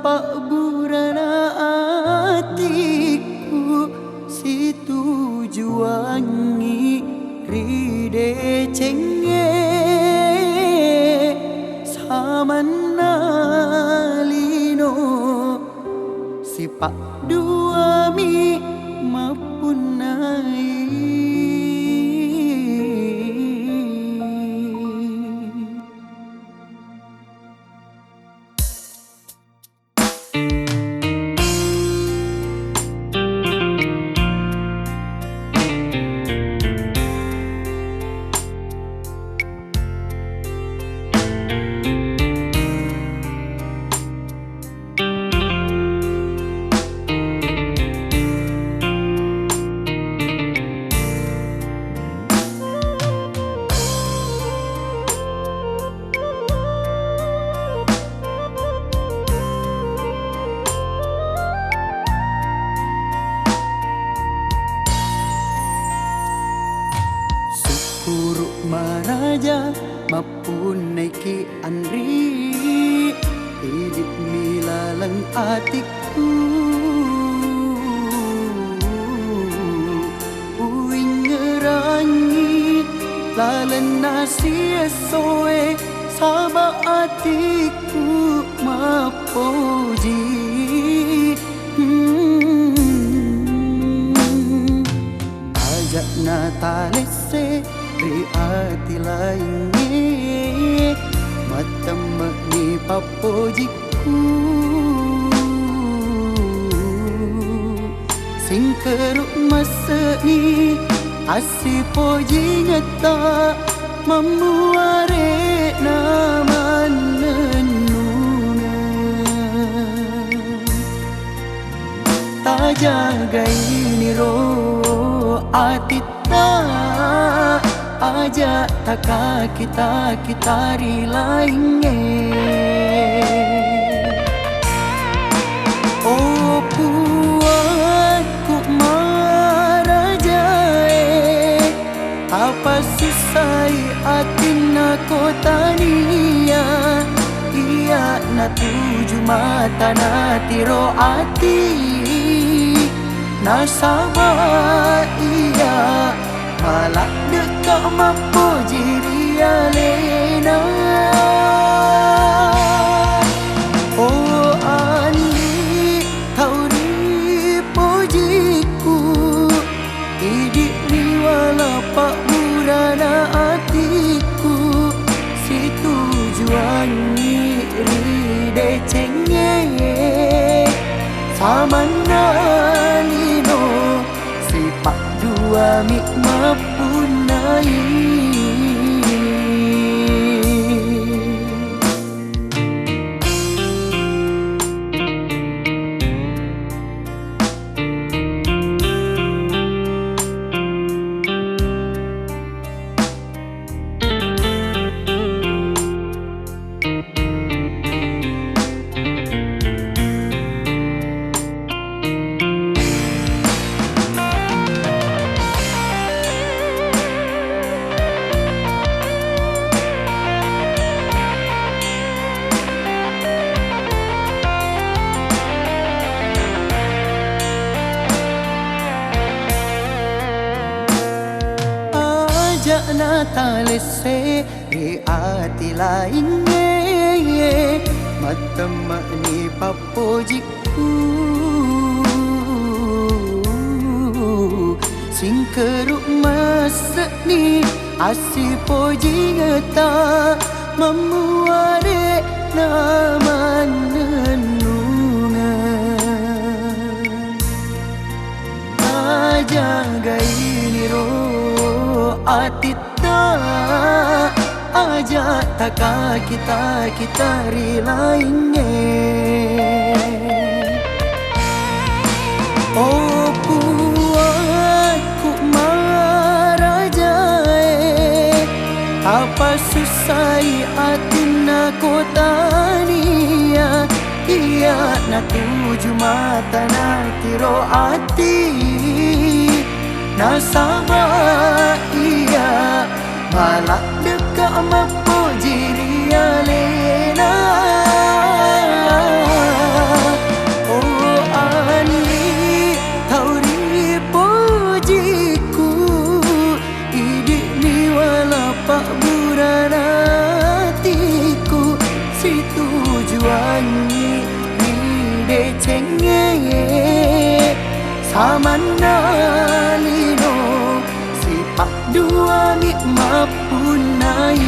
pak burana atiku si tujuangi ride cenge samanalino si pak dua mi mapunai. Kuruk maraja mapunai ki andri hidup milalang atiku uing ngerangi lalan nasi soe sama atiku mapoji ajak natalese di hati lainnya mata makni papojiku sing keruk masa ni asi poji nyata memuare nama nenuna tak jaga ini roh atita aja taka kita lainnya. Oh puatku marajae apa susah atina kota nia iya na tuju mata na tiro ati na sama iya malak dekat mampu jiri alena. Oh ani kau di pojiku hidup ni wala pak burana atiku si tujuan ni ride cenge samanalino si pak dua mik mapunai. Natalese di hati lainnya mata makni papojiku sing keruk masa ni asi poji ngeta memuare nama nenuna ajaga ini roh atita aja taka kita lainnya. Oh puatku marajae apa susah atina kota nia iya na tuju mata na tiro ati na sama iya malak dekat mampu jiri alena. tujuan hidup cengeng sama nalino sipak dua mi mapunai